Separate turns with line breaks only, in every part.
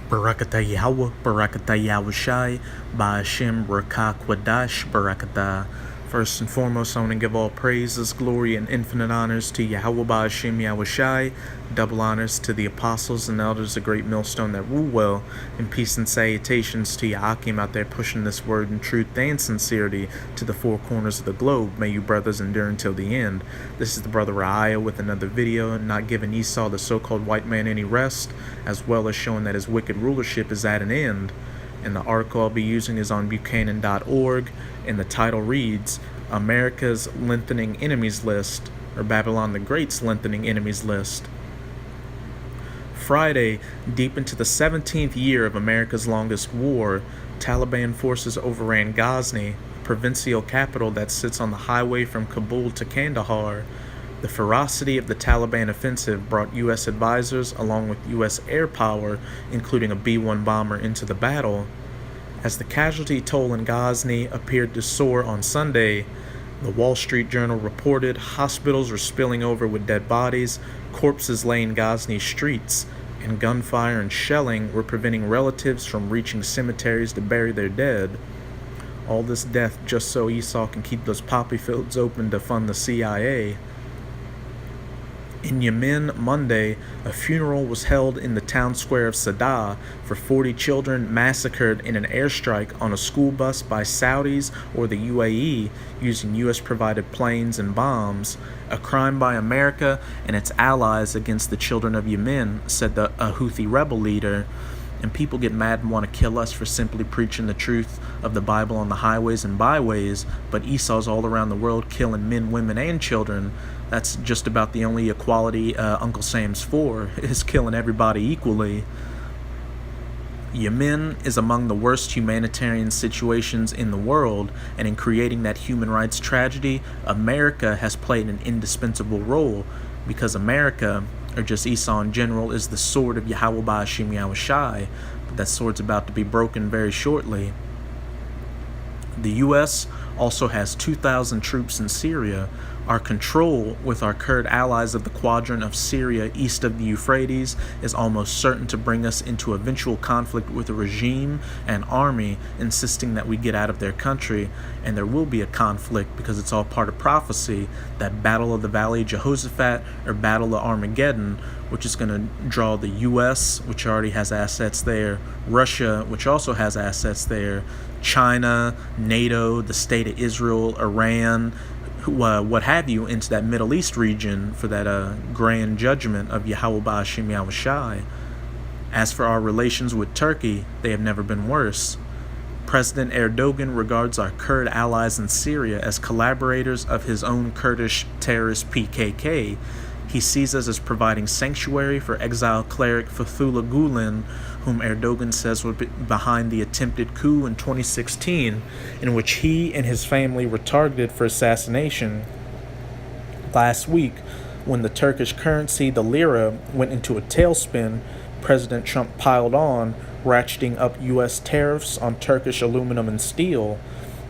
Barakatah Yahweh, Barakatah Yahushai, Ba'ashem Rakah Kwadash, Barakatah. First and foremost, I want to give all praises, glory, and infinite honors to Yahweh Ba'ashem Yahushai, double honors to the apostles and elders of Great Millstone that rule well, and peace and salutations to Yahakim out there pushing this word in truth and sincerity to the four corners of the globe. May you brothers endure until the end. This is the brother Ra'aya with another video, not giving Esau the so-called white man any rest, as well as showing that his wicked rulership is at an end. And the article I'll be using is on Buchanan.org, and the title reads, America's Lengthening Enemies List, or Babylon the Great's Lengthening Enemies List. Friday, deep into the 17th year of America's longest war, Taliban forces overran Ghazni, a provincial capital that sits on the highway from Kabul to Kandahar. The ferocity of the Taliban offensive brought U.S. advisors along with U.S. air power, including a B-1 bomber, into the battle. As the casualty toll in Ghazni appeared to soar on Sunday, the Wall Street Journal reported hospitals were spilling over with dead bodies, corpses lay in Ghazni streets, and gunfire and shelling were preventing relatives from reaching cemeteries to bury their dead. All this death just so Esau can keep those poppy fields open to fund the CIA. In Yemen, Monday, a funeral was held in the town square of Saddah for 40 children massacred in an airstrike on a school bus by Saudis or the UAE using U.S.-provided planes and bombs, a crime by America and its allies against the children of Yemen, said a Houthi rebel leader. And people get mad and want to kill us for simply preaching the truth of the Bible on the highways and byways, but Esau's all around the world killing men, women, and children. That's just about the only equality Uncle Sam's for, is killing everybody equally. Yemen is among the worst humanitarian situations in the world, and in creating that human rights tragedy, America has played an indispensable role, because America, or just Esau in general, is the sword of Yahweh Ba'ashem Yahushai, but that sword's about to be broken very shortly. The U.S. also has 2,000 troops in Syria. Our control with our Kurd allies of the quadrant of Syria east of the Euphrates is almost certain to bring us into eventual conflict with a regime and army insisting that we get out of their country, and there will be a conflict because it's all part of prophecy, that Battle of the Valley of Jehoshaphat or Battle of Armageddon, which is going to draw the U.S., which already has assets there, Russia, which also has assets there, China, NATO, the State of Israel, Iran, what have you, into that Middle East region for that grand judgment of Yahweh Ba'ashem Yahushai. As for our relations with Turkey, they have never been worse. President Erdogan regards our Kurd allies in Syria as collaborators of his own Kurdish terrorist PKK. He sees us as providing sanctuary for exiled cleric Fethullah Gulen, whom Erdogan says was behind the attempted coup in 2016, in which he and his family were targeted for assassination. Last week, when the Turkish currency, the lira, went into a tailspin, President Trump piled on, ratcheting up U.S. tariffs on Turkish aluminum and steel.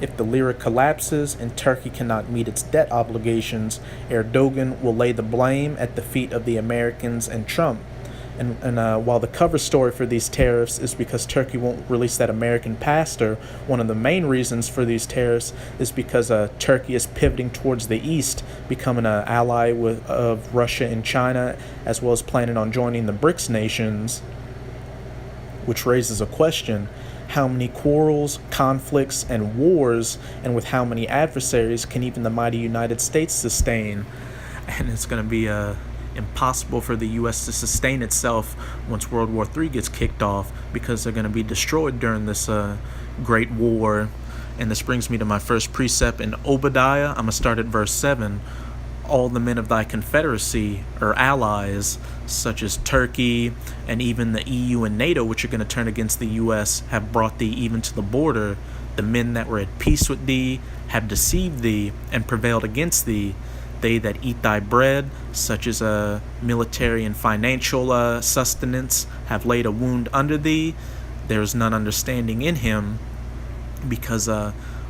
If the lira collapses and Turkey cannot meet its debt obligations, Erdogan will lay the blame at the feet of the Americans and Trump. And while the cover story for these tariffs is because Turkey won't release that American pastor, one of the main reasons for these tariffs is because Turkey is pivoting towards the east, becoming an ally of Russia and China, as well as planning on joining the BRICS nations, which raises a question. How many quarrels, conflicts, and wars, and with how many adversaries can even the mighty United States sustain? And it's going to be impossible for the U.S. to sustain itself once World War III gets kicked off, because they're going to be destroyed during this great war. And this brings me to my first precept in Obadiah. I'm going to start at verse 7. All the men of thy confederacy, or allies, such as Turkey and even the EU and NATO, which are going to turn against the U.S., have brought thee even to the border. The men that were at peace with thee have deceived thee and prevailed against thee. They that eat thy bread, such as a military and financial sustenance, have laid a wound under thee. There is none understanding in him, because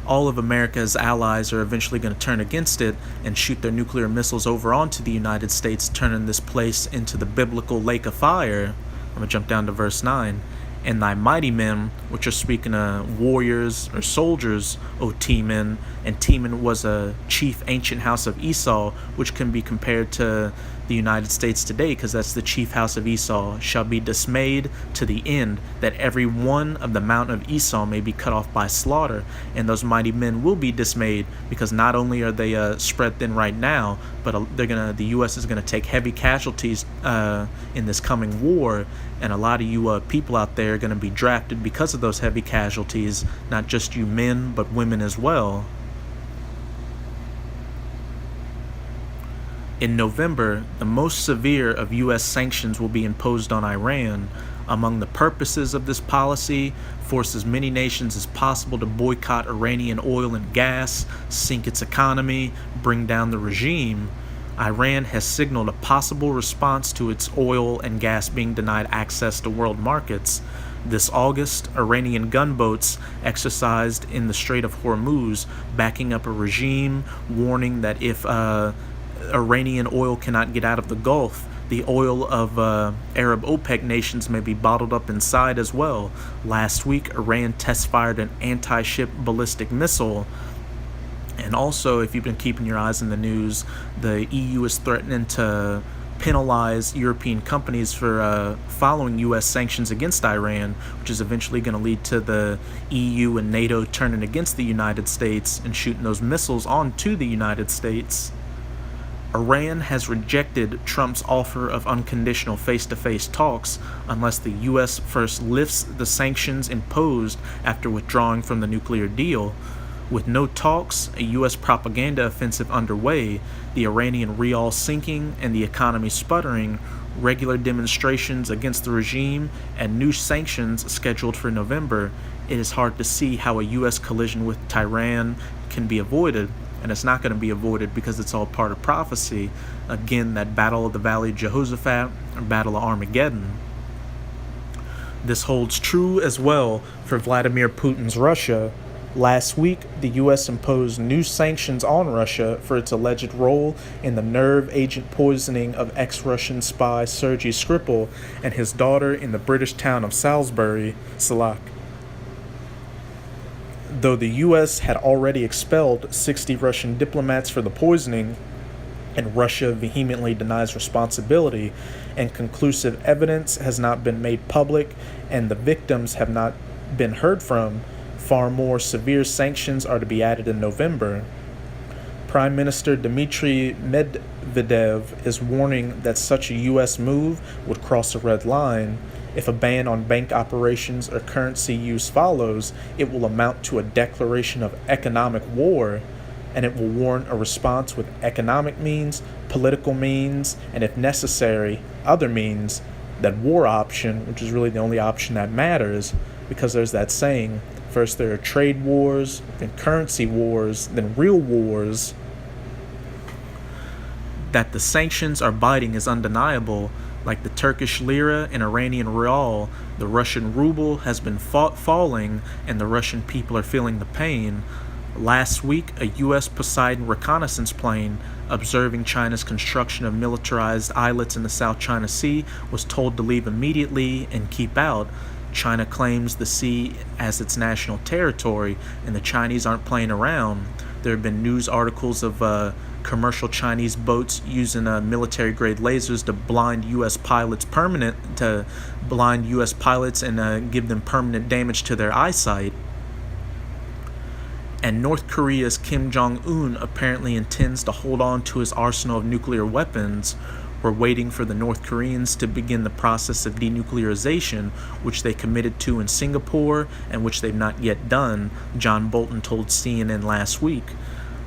all of America's allies are eventually going to turn against it and shoot their nuclear missiles over onto the United States, turning this place into the biblical lake of fire. I'm going to jump down to verse 9. and thy mighty men, which are speaking of warriors or soldiers, O Teman. And Teman was a chief ancient house of Esau, which can be compared to the United States today, because that's the chief house of Esau, shall be dismayed to the end, that every one of the mountain of Esau may be cut off by slaughter. And those mighty men will be dismayed, because not only are they spread thin right now, but the U.S. is gonna take heavy casualties in this coming war, and a lot of you people out there are gonna be drafted because of those heavy casualties. Not just you men, but women as well. In November, the most severe of U.S. sanctions will be imposed on Iran. Among the purposes of this policy, force as many nations as possible to boycott Iranian oil and gas, sink its economy, bring down the regime. Iran has signaled a possible response to its oil and gas being denied access to world markets. This August, Iranian gunboats exercised in the Strait of Hormuz, backing up a regime, warning that if Iranian oil cannot get out of the Gulf, the oil of Arab OPEC nations may be bottled up inside as well. Last week, Iran test-fired an anti-ship ballistic missile. And also, if you've been keeping your eyes in the news, the EU is threatening to penalize European companies for following U.S. sanctions against Iran, which is eventually going to lead to the EU and NATO turning against the United States and shooting those missiles onto the United States. Iran has rejected Trump's offer of unconditional face-to-face talks unless the U.S. first lifts the sanctions imposed after withdrawing from the nuclear deal. With no talks, a U.S. propaganda offensive underway, the Iranian rial sinking and the economy sputtering, regular demonstrations against the regime, and new sanctions scheduled for November, it is hard to see how a U.S. collision with Tehran can be avoided. And it's not going to be avoided because it's all part of prophecy. Again, that Battle of the Valley of Jehoshaphat, or Battle of Armageddon. This holds true as well for Vladimir Putin's Russia. Last week, the U.S. imposed new sanctions on Russia for its alleged role in the nerve agent poisoning of ex-Russian spy Sergei Skripal and his daughter in the British town of Salisbury, Salak. Though the U.S. had already expelled 60 Russian diplomats for the poisoning, and Russia vehemently denies responsibility, and conclusive evidence has not been made public, and the victims have not been heard from, far more severe sanctions are to be added in November. Prime Minister Dmitry Medvedev is warning that such a U.S. move would cross a red line. If a ban on bank operations or currency use follows, it will amount to a declaration of economic war, and it will warrant a response with economic means, political means, and if necessary, other means. That war option, which is really the only option that matters, because there's that saying, first there are trade wars, then currency wars, then real wars. That the sanctions are biting is undeniable. Like the Turkish lira and Iranian rial, the Russian ruble has been falling, and the Russian people are feeling the pain. Last week, a U.S. Poseidon reconnaissance plane observing China's construction of militarized islets in the South China Sea was told to leave immediately and keep out. China claims the sea as its national territory, and the Chinese aren't playing around. There have been news articles of commercial Chinese boats using military-grade lasers to blind U.S. pilots and give them permanent damage to their eyesight. And North Korea's Kim Jong-un apparently intends to hold on to his arsenal of nuclear weapons. We're waiting for the North Koreans to begin the process of denuclearization, which they committed to in Singapore and which they've not yet done, John Bolton told CNN last week.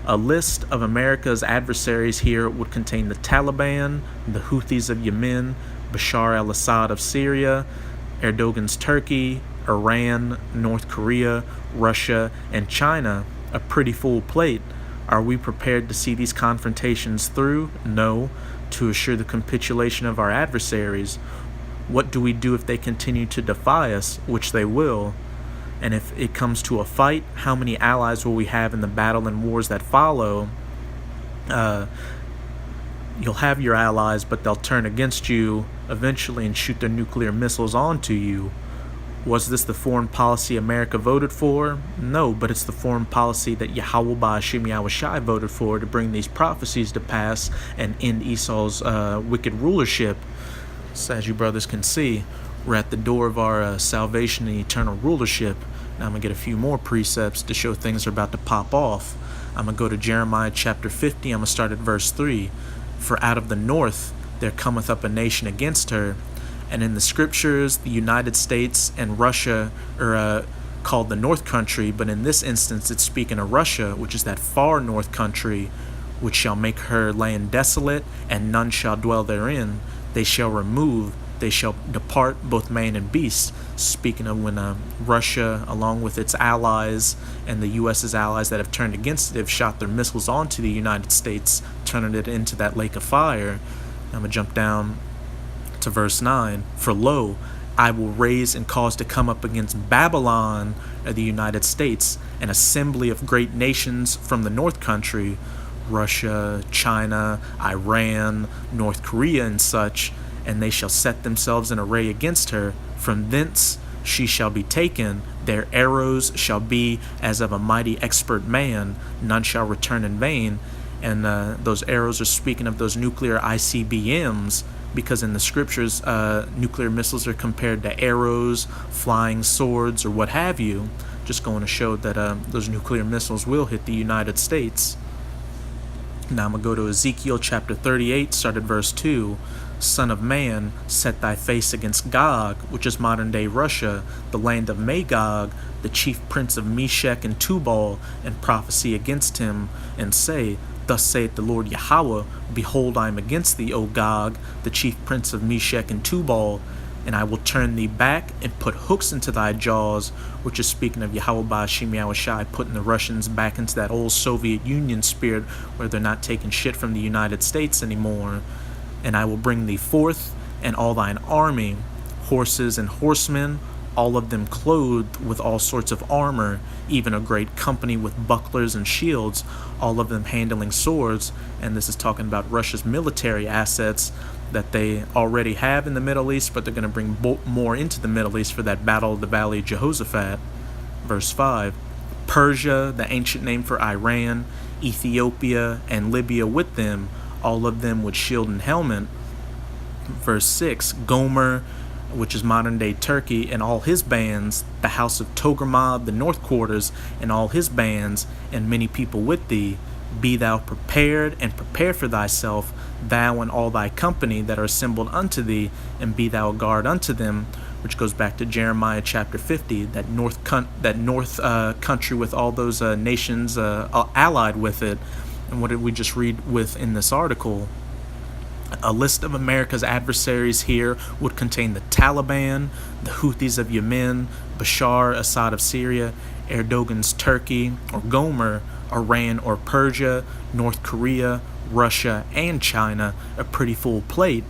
A list of America's adversaries here would contain the Taliban, the Houthis of Yemen, Bashar al-Assad of Syria, Erdogan's Turkey, Iran, North Korea, Russia, and China. A pretty full plate. Are we prepared to see these confrontations through? No. To assure the capitulation of our adversaries. What do we do if they continue to defy us, which they will? And if it comes to a fight, how many allies will we have in the battle and wars that follow? You'll have your allies, but they'll turn against you eventually and shoot their nuclear missiles onto you. Was this the foreign policy America voted for? No, but it's the foreign policy that Yahweh Ba'Hashem Yahushai voted for to bring these prophecies to pass and end Esau's wicked rulership. So as you brothers can see, we're at the door of our salvation and eternal rulership. Now I'm going to get a few more precepts to show things are about to pop off. I'm going to go to Jeremiah chapter 50. I'm going to start at verse 3. For out of the north there cometh up a nation against her. And in the scriptures, the United States and Russia are called the North Country, but in this instance, it's speaking of Russia, which is that far North Country, which shall make her land desolate, and none shall dwell therein. They shall remove, they shall depart, both man and beast. Speaking of when Russia, along with its allies and the U.S.'s allies that have turned against it, have shot their missiles onto the United States, turning it into that lake of fire. I'm going to jump down to verse 9. For lo, I will raise and cause to come up against Babylon, or the United States, an assembly of great nations from the North Country, Russia, China, Iran, North Korea, and such, and they shall set themselves in array against her. From thence she shall be taken. Their arrows shall be as of a mighty expert man. None shall return in vain. And those arrows are speaking of those nuclear ICBMs, because in the scriptures, nuclear missiles are compared to arrows, flying swords, or what have you. Just going to show that those nuclear missiles will hit the United States. Now I'm going to go to Ezekiel chapter 38, start at verse 2. Son of man, set thy face against Gog, which is modern-day Russia, the land of Magog, the chief prince of Meshech and Tubal, and prophesy against him, and say, Thus saith the Lord Yahweh, Behold, I am against thee, O Gog, the chief prince of Meshech and Tubal, and I will turn thee back and put hooks into thy jaws, which is speaking of Yahweh Ba'Hashem Yahushai putting the Russians back into that old Soviet Union spirit where they're not taking shit from the United States anymore. And I will bring thee forth, and all thine army, horses and horsemen, all of them clothed with all sorts of armor, even a great company with bucklers and shields, all of them handling swords. And this is talking about Russia's military assets that they already have in the Middle East, but they're going to bring more into the Middle East for that battle of the Valley of Jehoshaphat. Verse 5, Persia, the ancient name for Iran, Ethiopia, and Libya with them, all of them with shield and helmet. Verse 6, Gomer, which is modern-day Turkey, and all his bands, the house of Togarmah, the north quarters, and all his bands, and many people with thee. Be thou prepared, and prepare for thyself, thou and all thy company that are assembled unto thee, and be thou a guard unto them, which goes back to Jeremiah chapter 50, that north country with all those nations allied with it. And what did we just read with in this article? A list of America's adversaries here would contain the Taliban, the Houthis of Yemen, Bashar Assad of Syria, Erdogan's Turkey, or Gomer, Iran or Persia, North Korea, Russia, and China. A pretty full plate,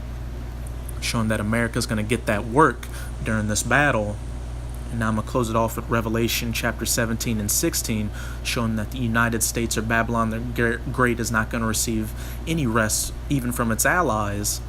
showing that America's going to get that work during this battle. And now I'm going to close it off with Revelation chapter 17 and 16, showing that the United States or Babylon the Great is not going to receive any rest even from its allies.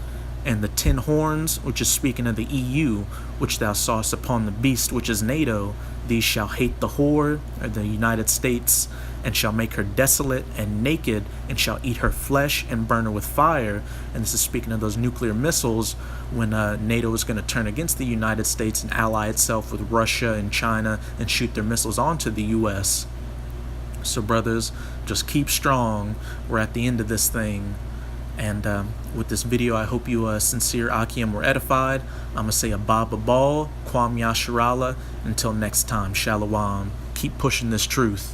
And the 10 horns, which is speaking of the EU, which thou sawest upon the beast, which is NATO, these shall hate the whore, or the United States, and shall make her desolate and naked, and shall eat her flesh and burn her with fire. And this is speaking of those nuclear missiles when NATO is going to turn against the United States and ally itself with Russia and China and shoot their missiles onto the U.S. So brothers, just keep strong. We're at the end of this thing. And with this video, I hope you sincere Akim were edified. I'm going to say Abba Babal, Kwam Yasharala. Until next time, Shalom. Keep pushing this truth.